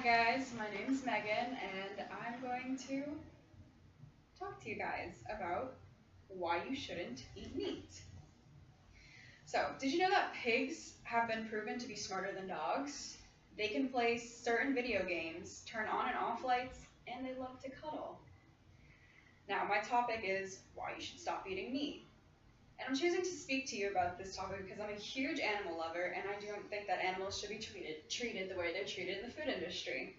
guys, my name's Megan, and I'm going to talk to you guys about why you shouldn't eat meat. So, did you know that pigs have been proven to be smarter than dogs? They can play certain video games, turn on and off lights, and they love to cuddle. Now, my topic is why you should stop eating meat. And I'm choosing to speak to you about this topic because I'm a huge animal lover, and I don't think that animals should be treated the way they're treated in the food industry.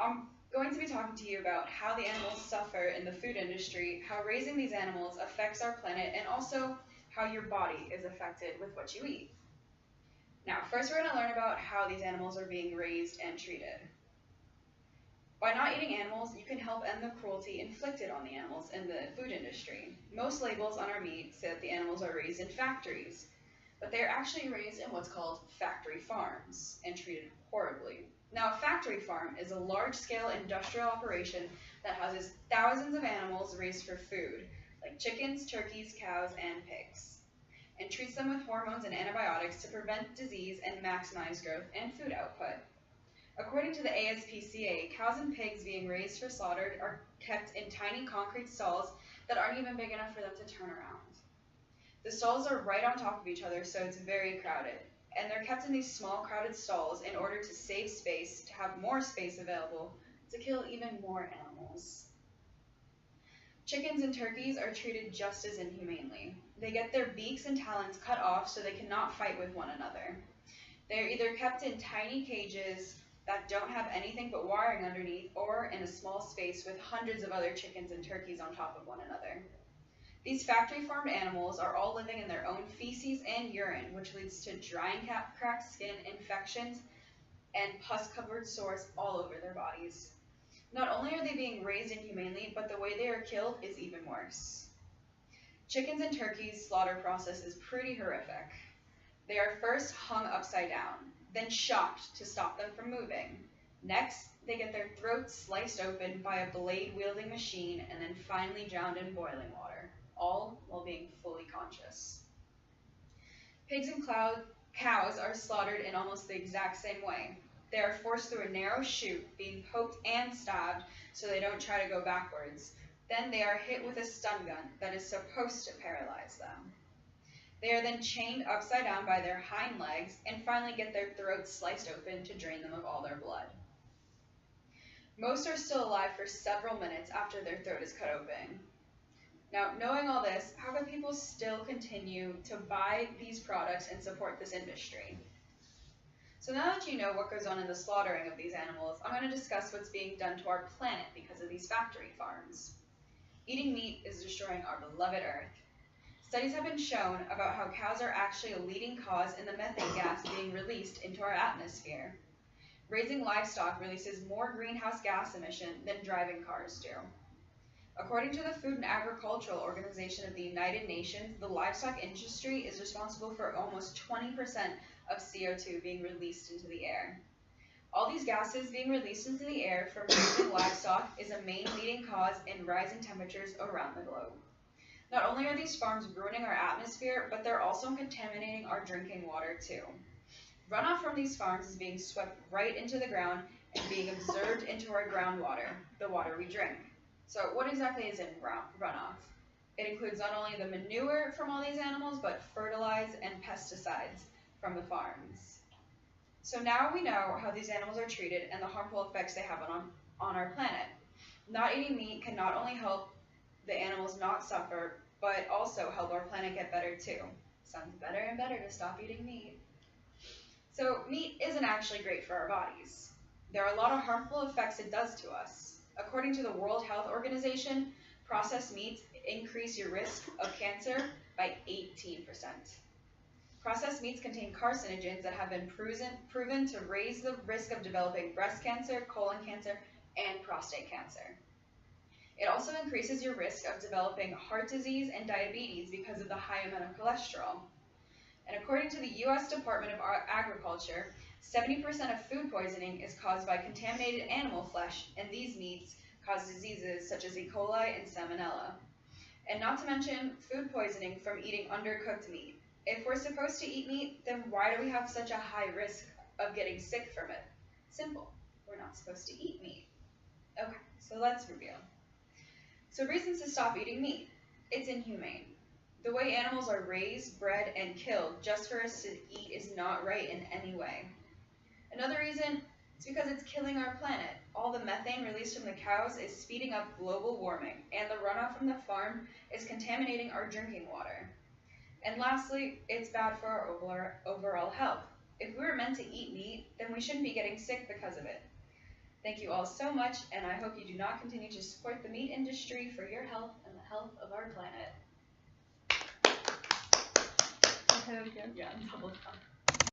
I'm going to be talking to you about how the animals suffer in the food industry, how raising these animals affects our planet, and also how your body is affected with what you eat. Now, first we're going to learn about how these animals are being raised and treated. By not eating animals, you can help end the cruelty inflicted on the animals in the food industry. Most labels on our meat say that the animals are raised in factories, but they are actually raised in what's called factory farms and treated horribly. Now, a factory farm is a large-scale industrial operation that houses thousands of animals raised for food, like chickens, turkeys, cows, and pigs, and treats them with hormones and antibiotics to prevent disease and maximize growth and food output. According to the ASPCA, cows and pigs being raised for slaughter are kept in tiny concrete stalls that aren't even big enough for them to turn around. The stalls are right on top of each other, so it's very crowded, and they're kept in these small crowded stalls in order to save space, to have more space available, to kill even more animals. Chickens and turkeys are treated just as inhumanely. They get their beaks and talons cut off so they cannot fight with one another. They are either kept in tiny cages that don't have anything but wiring underneath, or in a small space with hundreds of other chickens and turkeys on top of one another. These factory farmed animals are all living in their own feces and urine, which leads to dry and cracked skin, infections, and pus-covered sores all over their bodies. Not only are they being raised inhumanely, but the way they are killed is even worse. Chickens and turkeys' slaughter process is pretty horrific. They are first hung upside down, then shocked to stop them from moving. Next, they get their throats sliced open by a blade-wielding machine and then finally drowned in boiling water, all while being fully conscious. Pigs and cows are slaughtered in almost the exact same way. They are forced through a narrow chute, being poked and stabbed so they don't try to go backwards. Then they are hit with a stun gun that is supposed to paralyze them. They are then chained upside down by their hind legs and finally get their throats sliced open to drain them of all their blood. Most are still alive for several minutes after their throat is cut open. Now, knowing all this, how can people still continue to buy these products and support this industry? So now that you know what goes on in the slaughtering of these animals, I'm going to discuss what's being done to our planet because of these factory farms. Eating meat is destroying our beloved Earth. Studies have been shown about how cows are actually a leading cause in the methane gas being released into our atmosphere. Raising livestock releases more greenhouse gas emission than driving cars do. According to the Food and Agricultural Organization of the United Nations, the livestock industry is responsible for almost 20% of CO2 being released into the air. All these gases being released into the air from raising livestock is a main leading cause in rising temperatures around the globe. Not only are these farms ruining our atmosphere, but they're also contaminating our drinking water too. Runoff from these farms is being swept right into the ground and being absorbed into our groundwater, the water we drink. So what exactly is in runoff? It includes not only the manure from all these animals, but fertilizer and pesticides from the farms. So now we know how these animals are treated and the harmful effects they have on our planet. Not eating meat can not only help the animals not suffer, but also help our planet get better too. Sounds better and better to stop eating meat. So meat isn't actually great for our bodies. There are a lot of harmful effects it does to us. According to the World Health Organization, processed meats increase your risk of cancer by 18%. Processed meats contain carcinogens that have been proven to raise the risk of developing breast cancer, colon cancer, and prostate cancer. It also increases your risk of developing heart disease and diabetes because of the high amount of cholesterol. And according to the U.S. Department of Agriculture, 70% of food poisoning is caused by contaminated animal flesh, and these meats cause diseases such as E. coli and Salmonella. And not to mention food poisoning from eating undercooked meat. If we're supposed to eat meat, then why do we have such a high risk of getting sick from it? Simple. We're not supposed to eat meat. Okay, so let's review. So reasons to stop eating meat. It's inhumane. The way animals are raised, bred, and killed just for us to eat is not right in any way. Another reason is because it's killing our planet. All the methane released from the cows is speeding up global warming, and the runoff from the farm is contaminating our drinking water. And lastly, it's bad for our overall health. If we were meant to eat meat, then we shouldn't be getting sick because of it. Thank you all so much, and I hope you do not continue to support the meat industry for your health and the health of our planet. Okay, again. Yeah, double time.